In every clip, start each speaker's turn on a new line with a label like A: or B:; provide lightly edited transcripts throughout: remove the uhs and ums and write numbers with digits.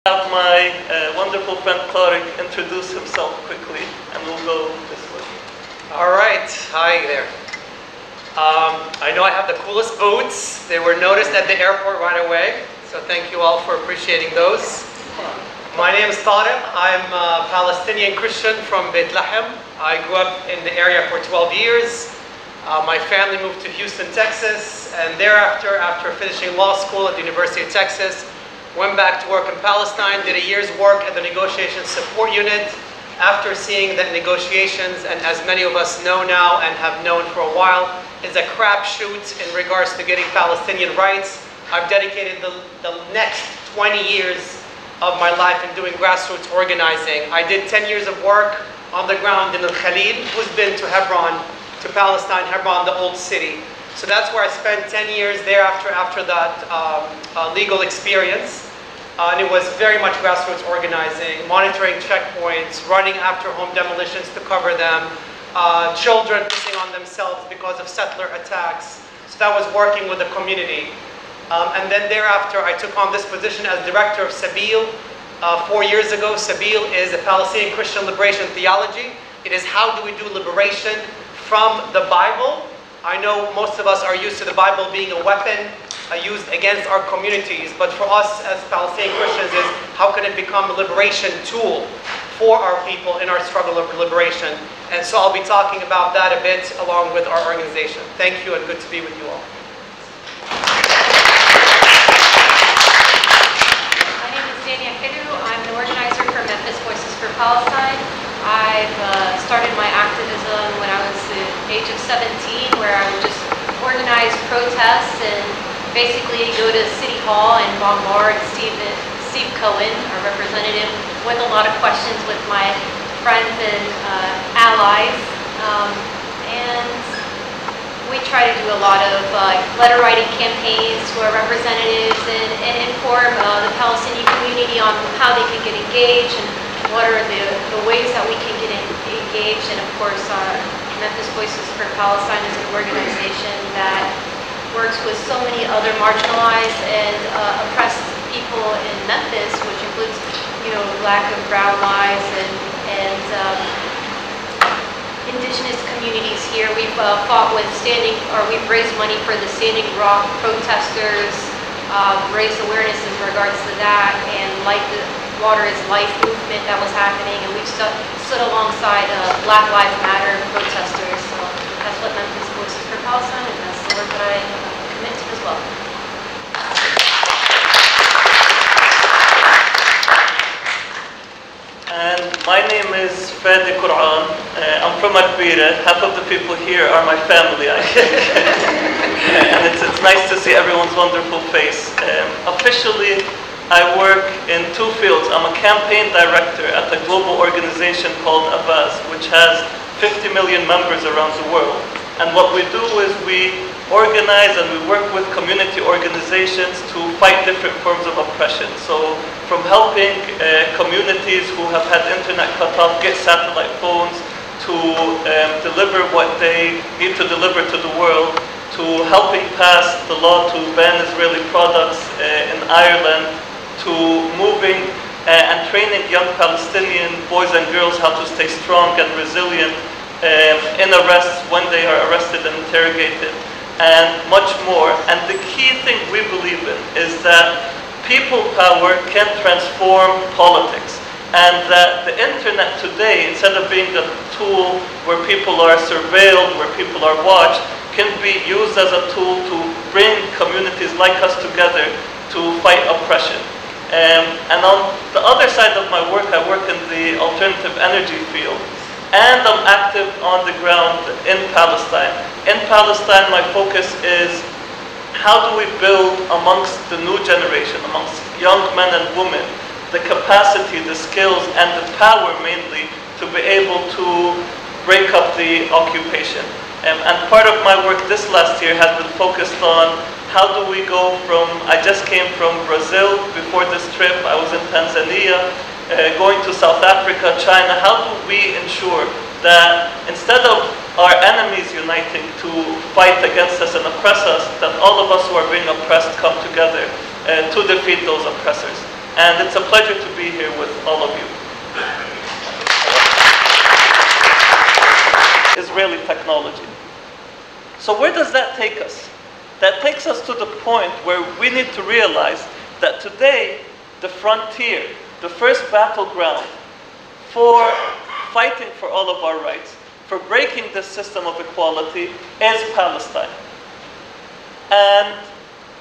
A: Have my wonderful friend Tariq introduce himself quickly, and we'll go this way.
B: All right, hi there. I know I have the coolest boots. They were noticed at the airport right away, so thank you all for appreciating those. My name is Tariq. I'm a Palestinian Christian from Beit Lahem. I grew up in the area for 12 years. My family moved to Houston, Texas, and thereafter, after finishing law school at the University of Texas, went back to work in Palestine, did a year's work at the Negotiation Support Unit. After seeing that negotiations, and as many of us know now and have known for a while, is a crapshoot in regards to getting Palestinian rights, I've dedicated the next 20 years of my life in doing grassroots organizing. I did 10 years of work on the ground in Al-Khalil. Who's been to Hebron, to Palestine, Hebron, the old city? So that's where I spent 10 years thereafter after that legal experience. And it was very much grassroots organizing, monitoring checkpoints, running after home demolitions to cover them, children pissing on themselves because of settler attacks. So that was working with the community. And then thereafter, I took on this position as director of Sabil 4 years ago. Sabil is a Palestinian Christian liberation theology. It is how do we do liberation from the Bible. I know most of us are used to the Bible being a weapon used against our communities, but for us as Palestinian Christians is how can it become a liberation tool for our people in our struggle of liberation. And so I'll be talking about that a bit along with our organization. Thank you and good to be with you all.
C: My name is Dania Kidu. I'm the organizer for Memphis Voices for Palestine. I've started my activism when I was the age of 17, where I would just organize protests and basically go to City Hall and bombard Steve Cohen, our representative, with a lot of questions with my friends and allies. And we try to do a lot of letter writing campaigns to our representatives and inform the Palestinian community on how they can get engaged and what are the ways that we can get engaged. And of course, Memphis Voices for Palestine is an organization that works with so many other marginalized and oppressed people in Memphis, which includes, Black and brown lives and indigenous communities here. We've fought with we've raised money for the Standing Rock protesters, raised awareness in regards to that, and like the Water is Life movement that was happening, and we've stood alongside Black Lives Matter protesters. So that's what Memphis Voices for Palestine, and that's the work that I commit to as well.
A: And my name is Fadi Quran. I'm from Akbira. Half of the people here are my family, I think. And it's nice to see everyone's wonderful face. Officially, I work in two fields. I'm a campaign director at a global organization called Avaz, which has 50 million members around the world. And what we do is we organize and we work with community organizations to fight different forms of oppression. So from helping communities who have had internet cut off get satellite phones, to deliver what they need to deliver to the world, to helping pass the law to ban Israeli products in Ireland, to moving and training young Palestinian boys and girls how to stay strong and resilient in arrests when they are arrested and interrogated, and much more. And the key thing we believe in is that people power can transform politics, and that the internet today, instead of being a tool where people are surveilled, where people are watched, can be used as a tool to bring communities like us together to fight oppression. And on the other side of my work, I work in the alternative energy field. And I'm active on the ground in Palestine. In Palestine, my focus is how do we build amongst the new generation, amongst young men and women, the capacity, the skills, and the power mainly to be able to break up the occupation. And part of my work this last year has been focused on how do we go from, I just came from Brazil before this trip, I was in Tanzania, going to South Africa, China. How do we ensure that instead of our enemies uniting to fight against us and oppress us, that all of us who are being oppressed come together to defeat those oppressors? And it's a pleasure to be here with all of you. Israeli technology. So where does that take us? That takes us to the point where we need to realize that today, the frontier, the first battleground for fighting for all of our rights, for breaking this system of equality, is Palestine. And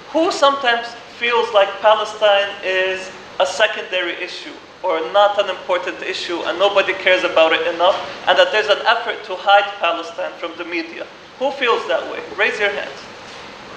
A: who sometimes feels like Palestine is a secondary issue or not an important issue and nobody cares about it enough, and that there's an effort to hide Palestine from the media? Who feels that way? Raise your hands.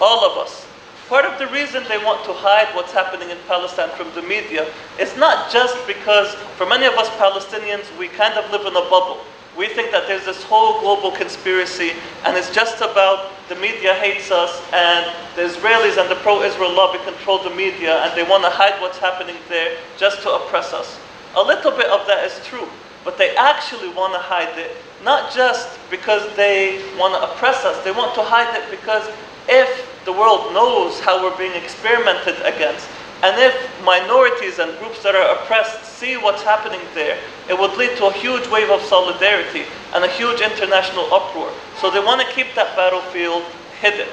A: All of us. Part of the reason they want to hide what's happening in Palestine from the media is not just because, for many of us Palestinians, we kind of live in a bubble. We think that there's this whole global conspiracy, and it's just about the media hates us, and the Israelis and the pro-Israel lobby control the media, and they want to hide what's happening there just to oppress us. A little bit of that is true, but they actually want to hide it, not just because they want to oppress us, they want to hide it because if the world knows how we're being experimented against, and if minorities and groups that are oppressed see what's happening there, it would lead to a huge wave of solidarity and a huge international uproar. So they want to keep that battlefield hidden.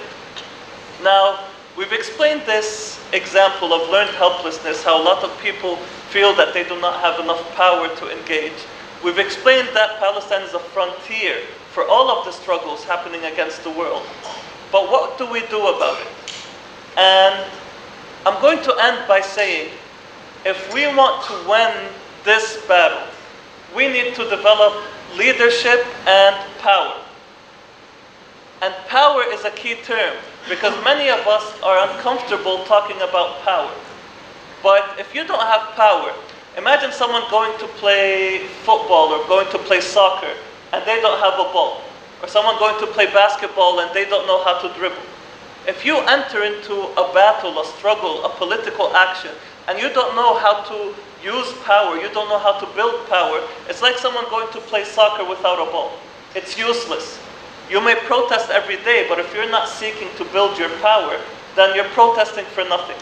A: Now, we've explained this example of learned helplessness, how a lot of people feel that they do not have enough power to engage. We've explained that Palestine is a frontier for all of the struggles happening against the world. But what do we do about it? And I'm going to end by saying, if we want to win this battle, we need to develop leadership and power. And power is a key term, because many of us are uncomfortable talking about power. But if you don't have power, imagine someone going to play football or going to play soccer, and they don't have a ball. Or someone going to play basketball and they don't know how to dribble. If you enter into a battle, a struggle, a political action, and you don't know how to use power, you don't know how to build power, it's like someone going to play soccer without a ball. It's useless. You may protest every day, but if you're not seeking to build your power, then you're protesting for nothing.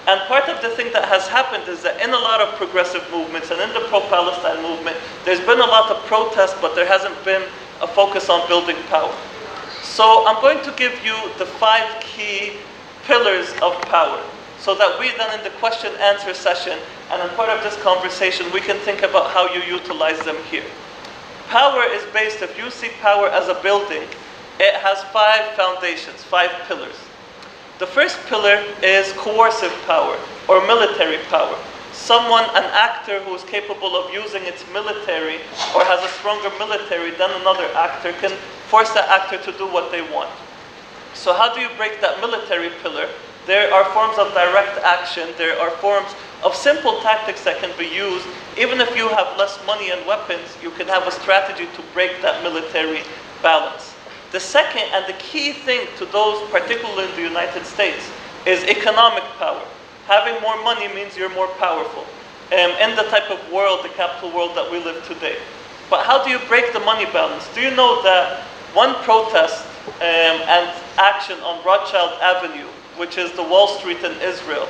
A: And part of the thing that has happened is that in a lot of progressive movements and in the pro-Palestine movement, there's been a lot of protest, but there hasn't been a focus on building power. So I'm going to give you the 5 key pillars of power, so that we then in the question-answer session and in part of this conversation, we can think about how you utilize them here. Power is based, if you see power as a building, it has 5 foundations, 5 pillars. The first pillar is coercive power or military power. Someone, an actor who is capable of using its military or has a stronger military than another actor can force that actor to do what they want. So how do you break that military pillar? There are forms of direct action, there are forms of simple tactics that can be used. Even if you have less money and weapons, you can have a strategy to break that military balance. The second and the key thing to those, particularly in the United States, is economic power. Having more money means you're more powerful in the type of world, the capital world that we live today. But how do you break the money balance? Do you know that one protest and action on Rothschild Avenue, which is the Wall Street in Israel,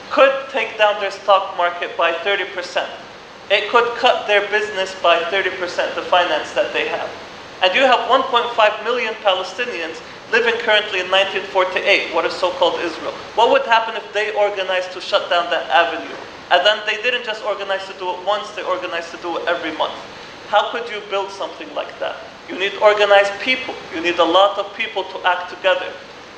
A: could take down their stock market by 30%. It could cut their business by 30%, the finance that they have. And you have 1.5 million Palestinians living currently in 1948, what is so-called Israel. What would happen if they organized to shut down that avenue? And then they didn't just organize to do it once, they organized to do it every month. How could you build something like that? You need organized people. You need a lot of people to act together.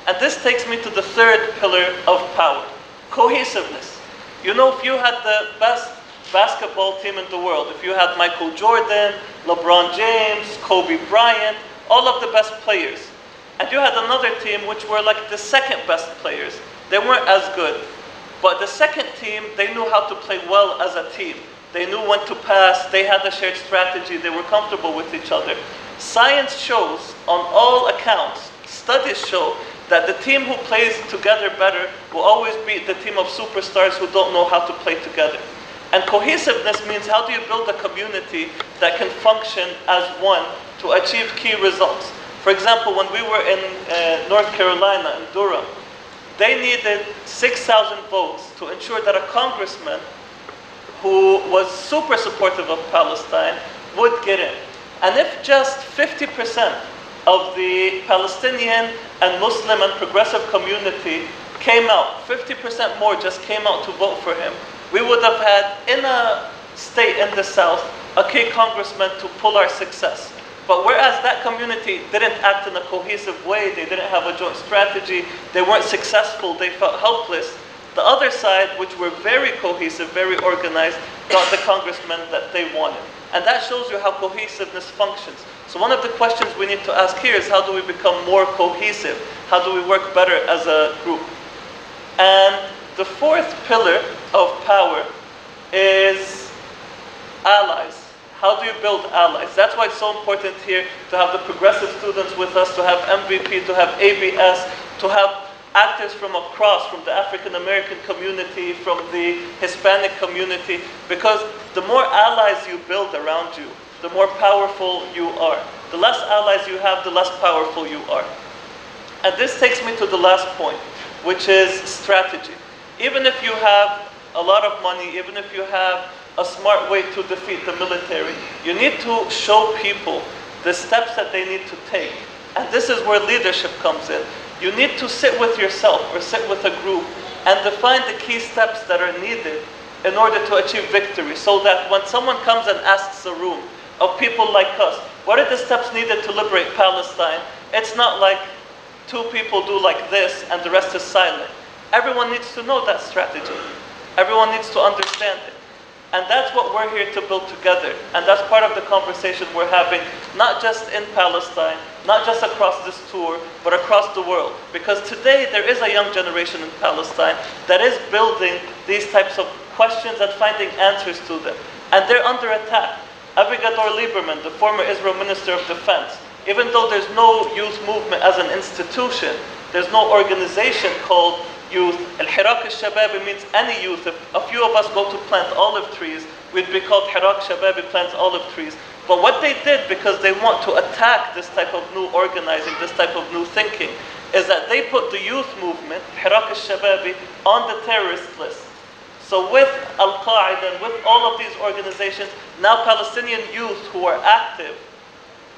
A: And this takes me to the third pillar of power, cohesiveness. You know, if you had the best basketball team in the world, if you had Michael Jordan, LeBron James, Kobe Bryant, all of the best players, and you had another team which were like the second best players, they weren't as good. But the second team, they knew how to play well as a team. They knew when to pass, they had a shared strategy, they were comfortable with each other. Science shows, on all accounts, studies show that the team who plays together better will always beat the team of superstars who don't know how to play together. And cohesiveness means how do you build a community that can function as one to achieve key results. For example, when we were in North Carolina, in Durham, they needed 6,000 votes to ensure that a congressman who was super supportive of Palestine would get in. And if just 50% of the Palestinian and Muslim and progressive community came out, 50% more just came out to vote for him, we would have had, in a state in the South, a key congressman to pull our success. But whereas that community didn't act in a cohesive way, they didn't have a joint strategy, they weren't successful, they felt helpless, the other side, which were very cohesive, very organized, got the congressman that they wanted. And that shows you how cohesiveness functions. So one of the questions we need to ask here is, how do we become more cohesive? How do we work better as a group? And the fourth pillar of power is allies. How do you build allies? That's why it's so important here to have the progressive students with us, to have MVP, to have ABS, to have actors from across, from the African American community, from the Hispanic community, because the more allies you build around you, the more powerful you are. The less allies you have, the less powerful you are. And this takes me to the last point, which is strategy. Even if you have a lot of money, even if you have a smart way to defeat the military, you need to show people the steps that they need to take. And this is where leadership comes in. You need to sit with yourself or sit with a group and define the key steps that are needed in order to achieve victory, so that when someone comes and asks a room of people like us, what are the steps needed to liberate Palestine? It's not like two people do like this and the rest is silent. Everyone needs to know that strategy. Everyone needs to understand it. And that's what we're here to build together. And that's part of the conversation we're having, not just in Palestine, not just across this tour, but across the world. Because today there is a young generation in Palestine that is building these types of questions and finding answers to them. And they're under attack. Avigdor Lieberman, the former Israel Minister of Defense, even though there's no youth movement as an institution, there's no organization called youth. Al-Hirak al-Shababi means any youth. If a few of us go to plant olive trees, we'd be called Hirak Shababi plants olive trees. But what they did, because they want to attack this type of new organizing, this type of new thinking, is that they put the youth movement, Hirak al-Shababi, on the terrorist list. So with Al-Qaeda and with all of these organizations, now Palestinian youth who are active,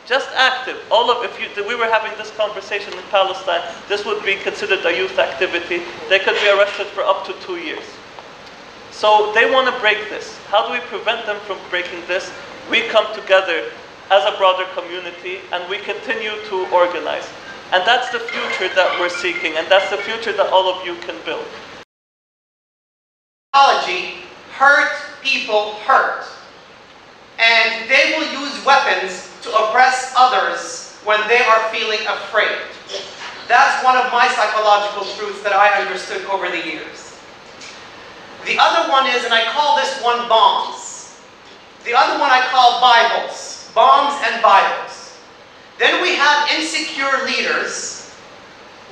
A: just active. If we were having this conversation in Palestine, this would be considered a youth activity. They could be arrested for up to 2 years. So they want to break this. How do we prevent them from breaking this? We come together as a broader community and we continue to organize. And that's the future that we're seeking, and that's the future that all of you can build.
B: Hurt people hurt. And they will use weapons to oppress others when they are feeling afraid. That's one of my psychological truths that I understood over the years. The other one is, and I call this one bombs. The other one I call Bibles. Bombs and Bibles. Then we have insecure leaders,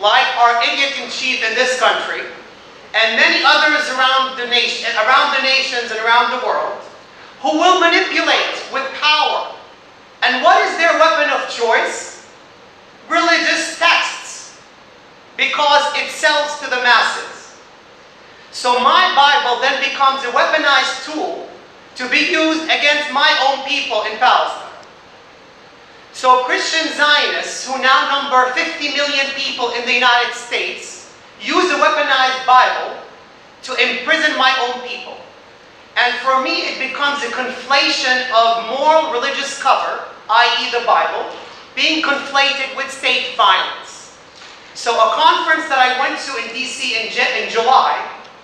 B: like our idiot-in-chief in this country, and many others around the nations and around the world, who will manipulate with power. And what is their weapon of choice? Religious texts, because it sells to the masses. So my Bible then becomes a weaponized tool to be used against my own people in Palestine. So Christian Zionists, who now number 50 million people in the United States, use a weaponized Bible to imprison my own people. And for me, it becomes a conflation of moral religious cover, i.e. the Bible, being conflated with state violence. So a conference that I went to in DC in July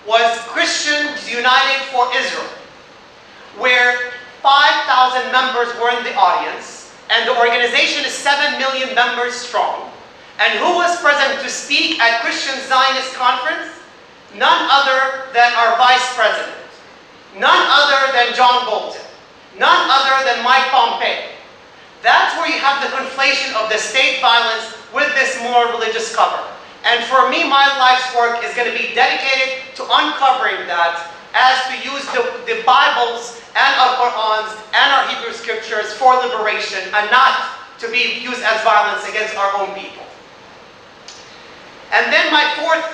B: was Christians United for Israel, where 5,000 members were in the audience, and the organization is 7 million members strong. And who was present to speak at Christian Zionist conference? None other than our Vice President. None other than John Bolton. None other than Mike Pompeo. That's where you have the conflation of the state violence with this more religious cover. And for me, my life's work is going to be dedicated to uncovering that, as to use the Bibles and our Qur'ans and our Hebrew scriptures for liberation, and not to be used as violence against our own people. And then my fourth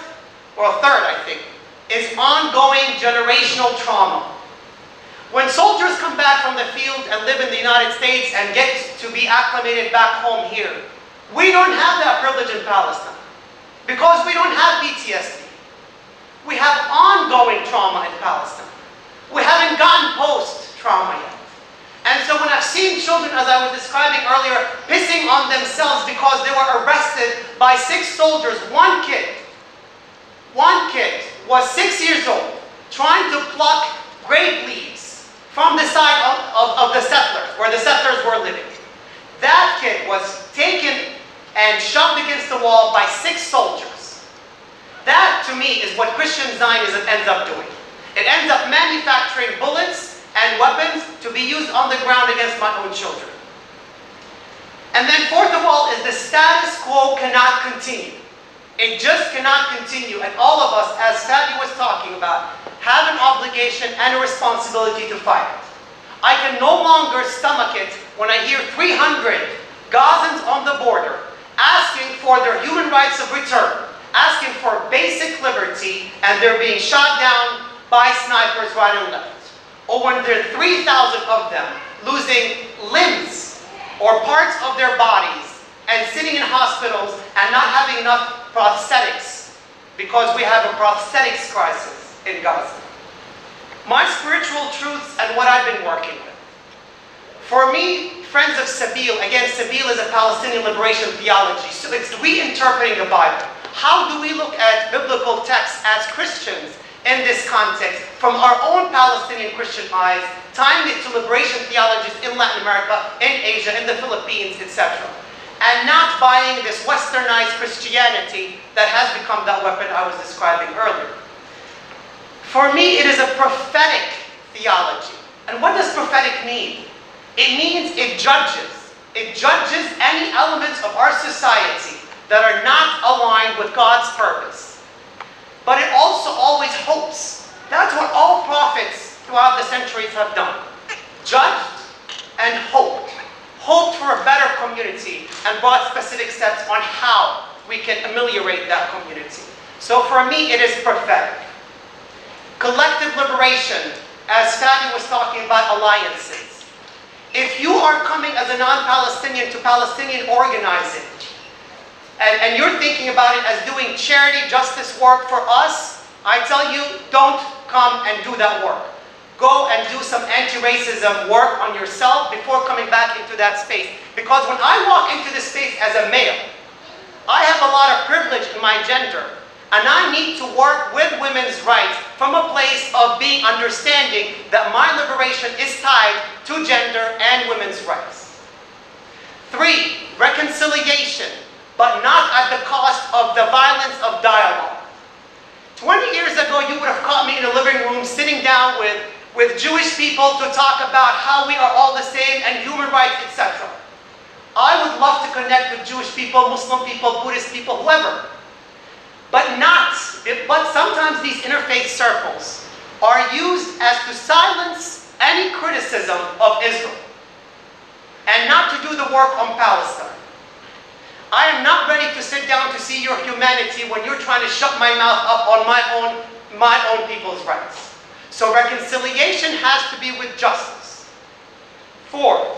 D: or third, I think, is ongoing generational trauma. When soldiers come back from the field and live in the United States and get to be acclimated back home here, we don't have that privilege in Palestine because we don't have PTSD. We have ongoing trauma in Palestine. We haven't gotten post-trauma yet. And so when I've seen children, as I was describing earlier, pissing on themselves because they were arrested by 6 soldiers, one kid was 6 years old, trying to pluck grape leaves from the side of the settlers, where the settlers were living. That kid was taken and shoved against the wall by 6 soldiers. That, to me, is what Christian Zionism ends up doing. It ends up manufacturing bullets and weapons to be used on the ground against my own children. And then fourth of all is the status quo cannot continue. It just cannot continue. And all of us, as Fadi was talking about, have an obligation and a responsibility to fight it. I can no longer stomach it when I hear 300 Gazans on the border asking for their human rights of return, asking for basic liberty, and they're being shot down by snipers right and left. Or when there are 3,000 of them losing limbs or parts of their bodies and sitting in hospitals and not having enough prosthetics because we have a prosthetics crisis in Gaza. My spiritual truths and what I've been working with. For me, Friends of Sabil, again, Sabil is a Palestinian liberation theology, so it's reinterpreting the Bible. How do we look at biblical texts as Christians in this context from our own Palestinian Christian eyes, tying it to liberation theologies in Latin America, in Asia, in the Philippines, etc. And not buying this westernized Christianity that has become that weapon I was describing earlier. For me, it is a prophetic theology. And what does prophetic mean? It means it judges. It judges any elements of our society that are not aligned with God's purpose. But it also always hopes. That's what all prophets throughout the centuries have done. Judged and hoped. Hoped for a better community and brought specific steps on how we can ameliorate that community. So for me, it is prophetic. Collective liberation, as Fadi was talking about alliances. If you are coming as a non-Palestinian to Palestinian organizing, and you're thinking about it as doing charity justice work for us, I tell you, don't come and do that work. Go and do some anti-racism work on yourself before coming back into that space. Because when I walk into this space as a male, I have a lot of privilege in my gender, and I need to work with women's rights from a place of being understanding that my liberation is tied to gender and women's rights. 3, reconciliation, but not at the cost of the violence of dialogue. 20 years ago, you would have caught me in a living room sitting down with Jewish people to talk about how we are all the same and human rights, etc. I would love to connect with Jewish people, Muslim people, Buddhist people, whoever. But sometimes these interfaith circles are used as to silence any criticism of Israel and not to do the work on Palestine. I am not ready to sit down to see your humanity when you're trying to shut my mouth up on my own people's rights. So reconciliation has to be with justice. 4,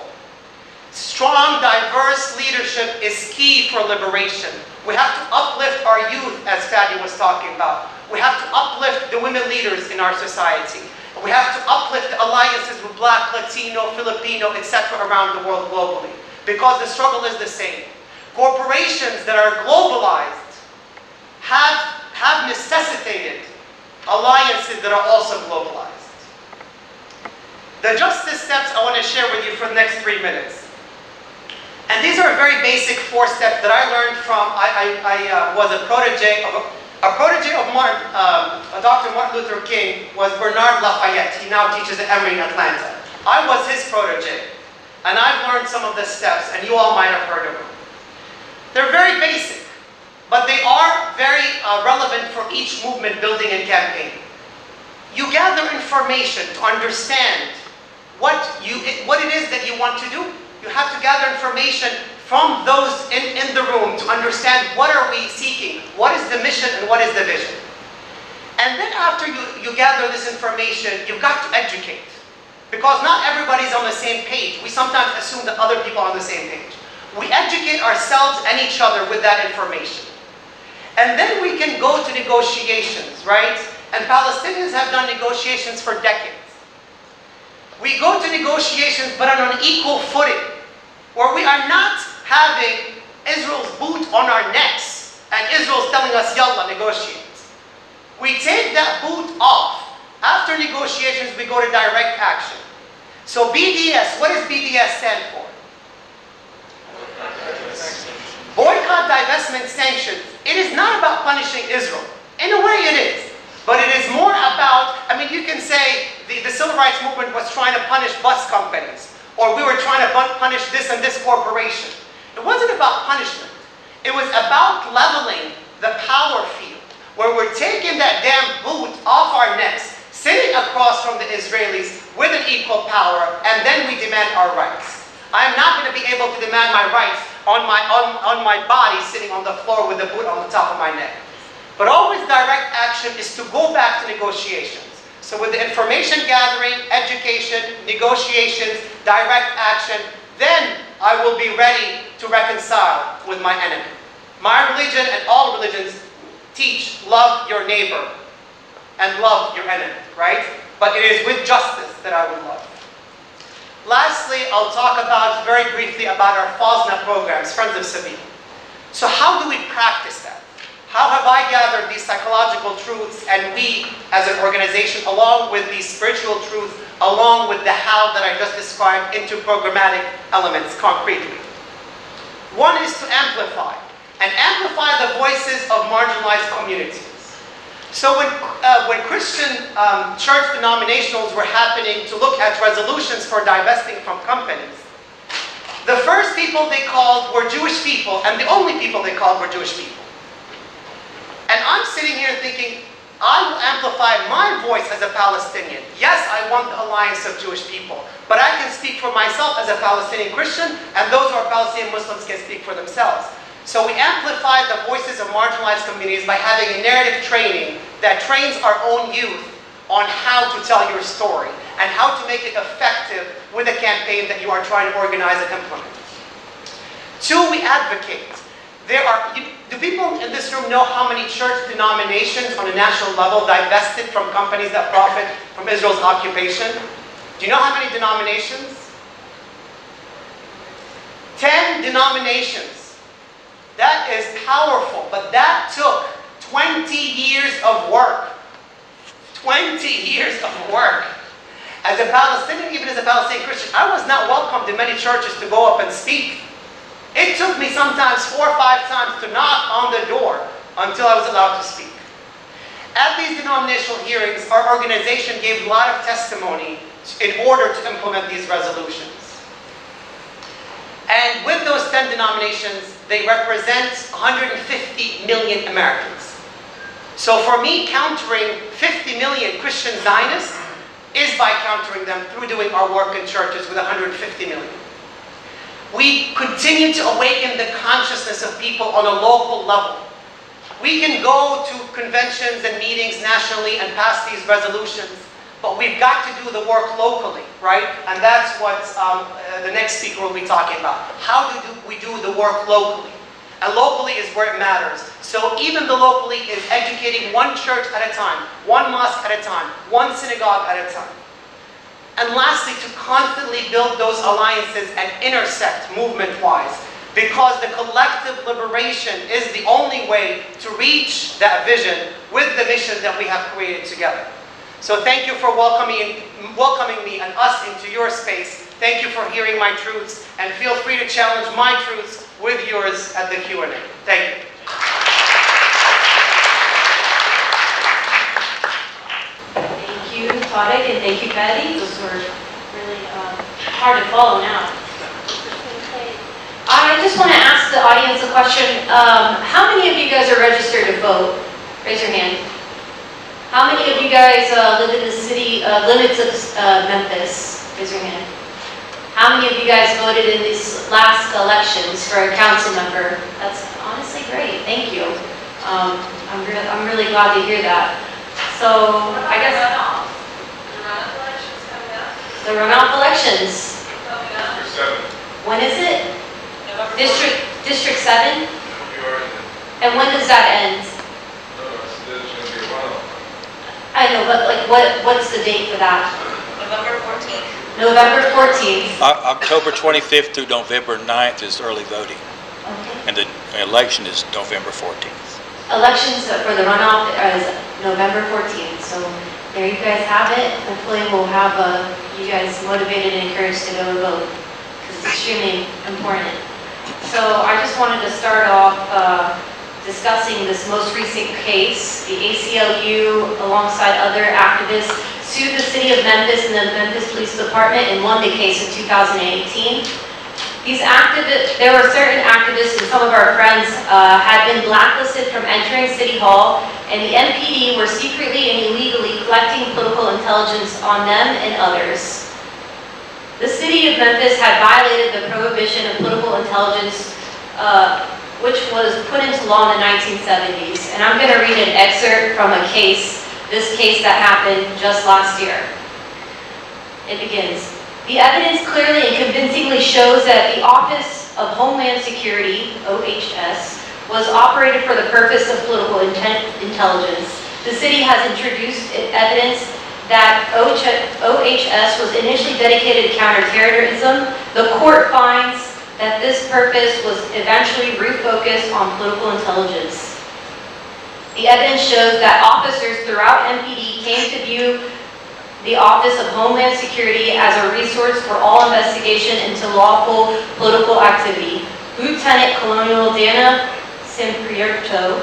D: strong, diverse leadership is key for liberation. We have to uplift our youth, as Fadi was talking about. We have to uplift the women leaders in our society. We have to uplift the alliances with Black, Latino, Filipino, etc. around the world globally. Because the struggle is the same. Corporations that are globalized have necessitated alliances that are also globalized. The justice steps I want to share with you for the next 3 minutes. And these are very basic 4 steps that I learned from, I was a protege of Dr. Martin Luther King was Bernard Lafayette. He now teaches at Emory in Atlanta. I was his protege. And I've learned some of the steps, and you all might have heard of them. They're very basic, but they are very relevant for each movement building and campaign. You gather information to understand what it is that you want to do. You have to gather information from those in the room to understand what are we seeking, what is the mission and what is the vision. And then after you gather this information, you've got to educate. Because not everybody's on the same page. We sometimes assume that other people are on the same page. We educate ourselves and each other with that information. And then we can go to negotiations, right? And Palestinians have done negotiations for decades. We go to negotiations but on an equal footing, where we are not having Israel's boot on our necks and Israel's telling us, yalla, negotiate. We take that boot off. After negotiations, we go to direct action. So BDS, what does BDS stand for? Boycott, divestment, sanctions. It is not about punishing Israel. In a way it is. But it is more about, I mean, you can say the civil rights movement was trying to punish bus companies. Or we were trying to punish this and this corporation. It wasn't about punishment. It was about leveling the power field, where we're taking that damn boot off our necks, sitting across from the Israelis with an equal power, and then we demand our rights. I'm not going to be able to demand my rights on my body sitting on the floor with the boot on the top of my neck. But always direct action is to go back to negotiations. So with the information gathering, education, negotiations, direct action, then I will be ready to reconcile with my enemy. My religion and all religions teach love your neighbor and love your enemy, right? But it is with justice that I would love. Lastly, I'll talk about very briefly about our FOSNA programs, Friends of Sabine. So how do we practice that? How have I gathered these psychological truths, and we as an organization, along with these spiritual truths, along with the how that I just described, into programmatic elements concretely? One is to amplify, and amplify the voices of marginalized communities. So when Christian church denominationals were happening to look at resolutions for divesting from companies, the first people they called were Jewish people, and the only people they called were Jewish people. And I'm sitting here thinking, I will amplify my voice as a Palestinian. Yes, I want the alliance of Jewish people, but I can speak for myself as a Palestinian Christian, and those who are Palestinian Muslims can speak for themselves. So we amplify the voices of marginalized communities by having a narrative training that trains our own youth on how to tell your story and how to make it effective with a campaign that you are trying to organize and implement. Two, we advocate. Do people in this room know how many church denominations on a national level divested from companies that profit from Israel's occupation? Do you know how many denominations? 10 denominations. That is powerful, but that took 20 years of work. 20 years of work. As a Palestinian, even as a Palestinian Christian, I was not welcomed in many churches to go up and speak. It took me sometimes 4 or 5 times to knock on the door until I was allowed to speak. At these denominational hearings, our organization gave a lot of testimony in order to implement these resolutions. And with those 10 denominations, they represent 150 million Americans. So for me, countering 50 million Christian Zionists is by countering them through doing our work in churches with 150 million. We continue to awaken the consciousness of people on a local level. We can go to conventions and meetings nationally and pass these resolutions, but we've got to do the work locally, right? And that's what the next speaker will be talking about. How do we do the work locally? And locally is where it matters. So even the locally is educating one church at a time, one mosque at a time, one synagogue at a time. And lastly, to constantly build those alliances and intersect movement-wise, because the collective liberation is the only way to reach that vision with the mission that we have created together. So thank you for welcoming me and us into your space. Thank you for hearing my truths, and feel free to challenge my truths with yours at the Q&A. Thank you.
C: Thank you, Tarek, and thank you, Patty. Those were really hard to follow now. I just want to ask the audience a question. How many of you guys are registered to vote? Raise your hand. How many of you guys live in the city limits of Memphis? Raise your hand. How many of you guys voted in these last elections for a council member? That's honestly great. Thank you. I'm really glad to hear that. So I guess the runoff elections. When is it? District 7? And when does that end? I know, but like what's the date for that?
E: November 14th.
C: November 14th.
F: October 25th through November 9th is early voting,
C: Okay.
F: and the election is November 14th.
C: Elections for the runoff is November 14th. So there you guys have it. Hopefully we'll have you guys motivated and encouraged to go vote because it's extremely important. So I just wanted to start off discussing this most recent case. The ACLU, alongside other activists, sued the city of Memphis and the Memphis Police Department and won the case in 2018. There were certain activists and some of our friends had been blacklisted from entering City Hall, and the MPD were secretly and illegally collecting political intelligence on them and others. The city of Memphis had violated the prohibition of political intelligence, which was put into law in the 1970s. And I'm going to read an excerpt from this case that happened just last year. It begins. The evidence clearly and convincingly shows that the Office of Homeland Security, OHS, was operated for the purpose of political intelligence. The city has introduced evidence that OHS was initially dedicated to counterterrorism. The court finds that this purpose was eventually refocused on political intelligence. The evidence shows that officers throughout MPD came to view the Office of Homeland Security as a resource for all investigation into lawful political activity. Lieutenant Colonel Dana Simprierto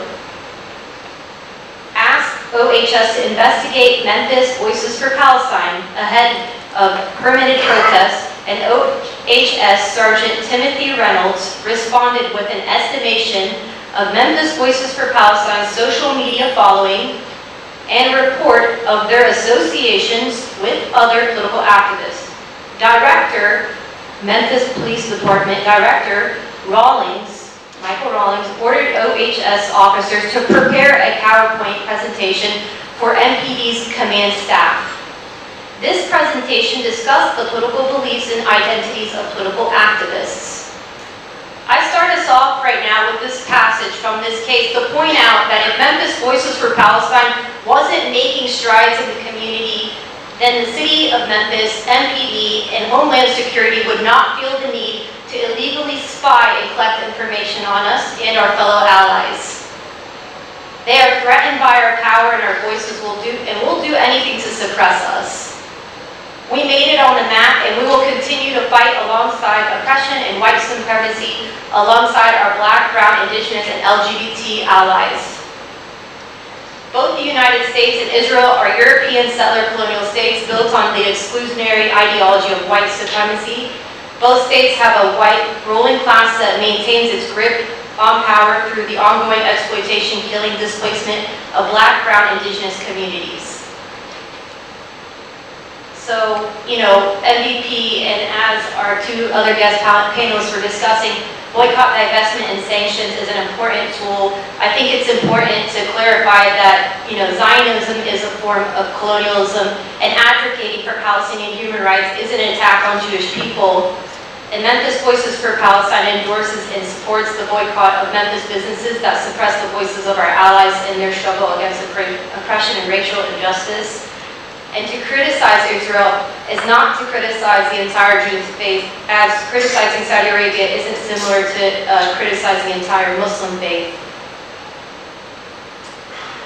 C: asked OHS to investigate Memphis Voices for Palestine ahead of permitted protests, and OHS Sergeant Timothy Reynolds responded with an estimation of Memphis Voices for Palestine's social media following and a report of their associations with other political activists. Director, Memphis Police Department Director Michael Rawlings, ordered OHS officers to prepare a PowerPoint presentation for MPD's command staff. This presentation discussed the political beliefs and identities of political activists. I start us off right now with this passage from this case to point out that if Memphis Voices for Palestine wasn't making strides in the community, then the city of Memphis, MPD, and Homeland Security would not feel the need to illegally spy and collect information on us and our fellow allies. They are threatened by our power, and our voices will do anything to suppress us. We made it on the map, and we will continue to fight alongside oppression and white supremacy, alongside our Black, Brown, Indigenous, and LGBT allies. Both the United States and Israel are European settler colonial states built on the exclusionary ideology of white supremacy. Both states have a white ruling class that maintains its grip on power through the ongoing exploitation, killing, displacement of Black, Brown, Indigenous communities. So, MVP and as our two other guest panelists were discussing, boycott, divestment, and sanctions is an important tool. I think it's important to clarify that, Zionism is a form of colonialism, and advocating for Palestinian human rights is an attack on Jewish people. And Memphis Voices for Palestine endorses and supports the boycott of Memphis businesses that suppress the voices of our allies in their struggle against oppression and racial injustice. And to criticize Israel is not to criticize the entire Jewish faith, as criticizing Saudi Arabia isn't similar to criticizing the entire Muslim faith.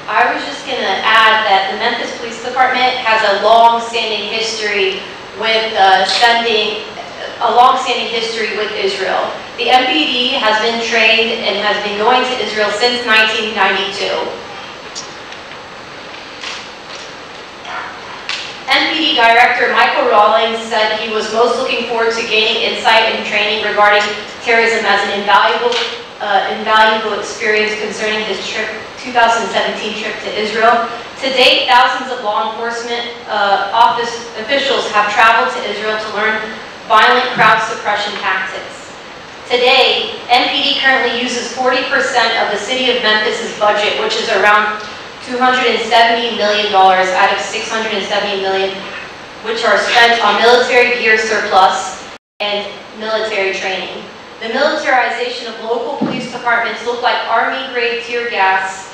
C: I was just going to add that the Memphis Police Department has a long-standing history with Israel. The MPD has been trained and has been going to Israel since 1992. MPD Director Michael Rawlings said he was most looking forward to gaining insight and training regarding terrorism as an invaluable experience concerning his 2017 trip to Israel. To date, thousands of law enforcement officials have traveled to Israel to learn violent crowd suppression tactics. Today, MPD currently uses 40% of the city of Memphis's budget, which is around $270 million out of $670 million, which are spent on military gear surplus and military training. The militarization of local police departments look like Army-grade tear gas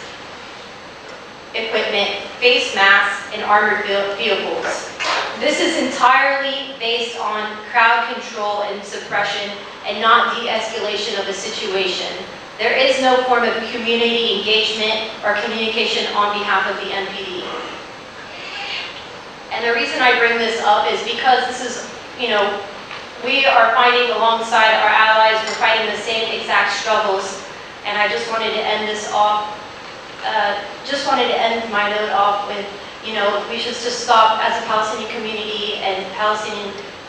C: equipment, face masks, and armored vehicles. This is entirely based on crowd control and suppression and not de-escalation of a situation. There is no form of community engagement or communication on behalf of the MPD. And the reason I bring this up is because this is, we are fighting alongside our allies, we're fighting the same exact struggles, and I just wanted to end this off, my note off with, we should just stop as a Palestinian community and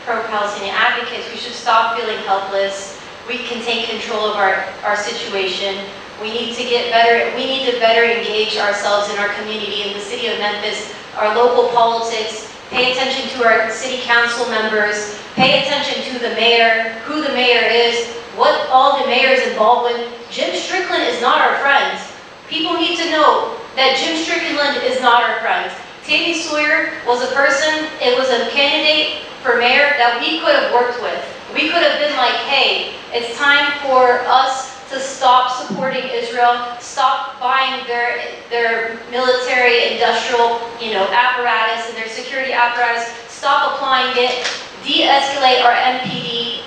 C: pro-Palestinian advocates, we should stop feeling helpless. We can take control of our situation. We need to get better, we need to better engage ourselves in our community, in the city of Memphis, our local politics, pay attention to our city council members, pay attention to the mayor, who the mayor is, what all the mayor is involved with. Jim Strickland is not our friend. People need to know that Jim Strickland is not our friend. Tammy Sawyer was a person, it was a candidate for mayor that we could have worked with. We could have been like, hey, it's time for us to stop supporting Israel, stop buying their military industrial, apparatus and their security apparatus, stop applying it, de-escalate our MPD,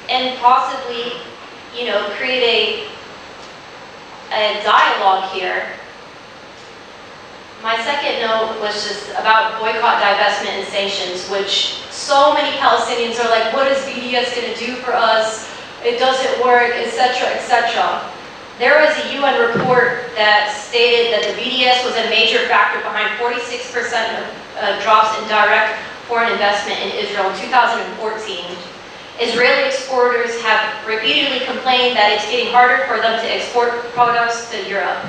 C: and possibly, create a dialogue here. My second note was just about boycott, divestment, and sanctions, which so many Palestinians are like, what is BDS going to do for us? It doesn't work, etc., etc. There was a UN report that stated that the BDS was a major factor behind 46% of drops in direct foreign investment in Israel in 2014. Israeli exporters have repeatedly complained that it's getting harder for them to export products to Europe.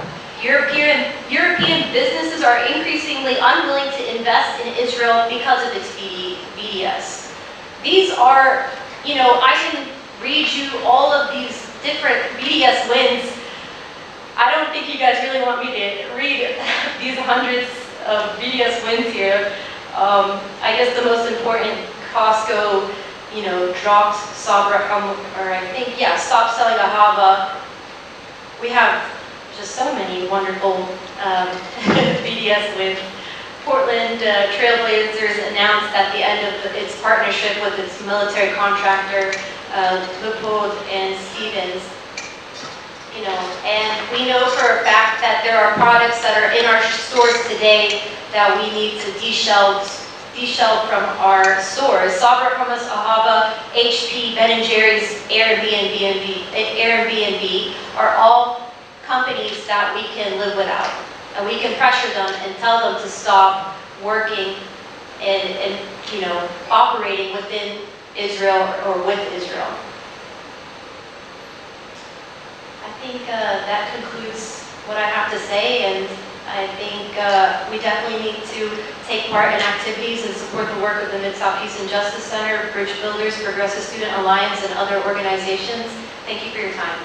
C: European businesses are increasingly unwilling to invest in Israel because of its BDS. These are, I can read you all of these different BDS wins. I don't think you guys really want me to read these hundreds of BDS wins here. I guess the most important, Costco, dropped Sabra, or I think, yeah, stop selling Ahava. We have just so many wonderful BDS wins. Portland Trailblazers announced at the end of its partnership with its military contractor, Leupold and Stevens. And we know for a fact that there are products that are in our stores today that we need to de-shelve from our stores. Sabra, Hummus, Ahava, HP, Ben & Jerry's, Airbnb are all companies that we can live without. And we can pressure them and tell them to stop working and operating within Israel or with Israel. I think that concludes what I have to say, and I think we definitely need to take part in activities and support the work of the Mid-South Peace and Justice Center, Bridge Builders, Progressive Student Alliance, and other organizations. Thank you for your time.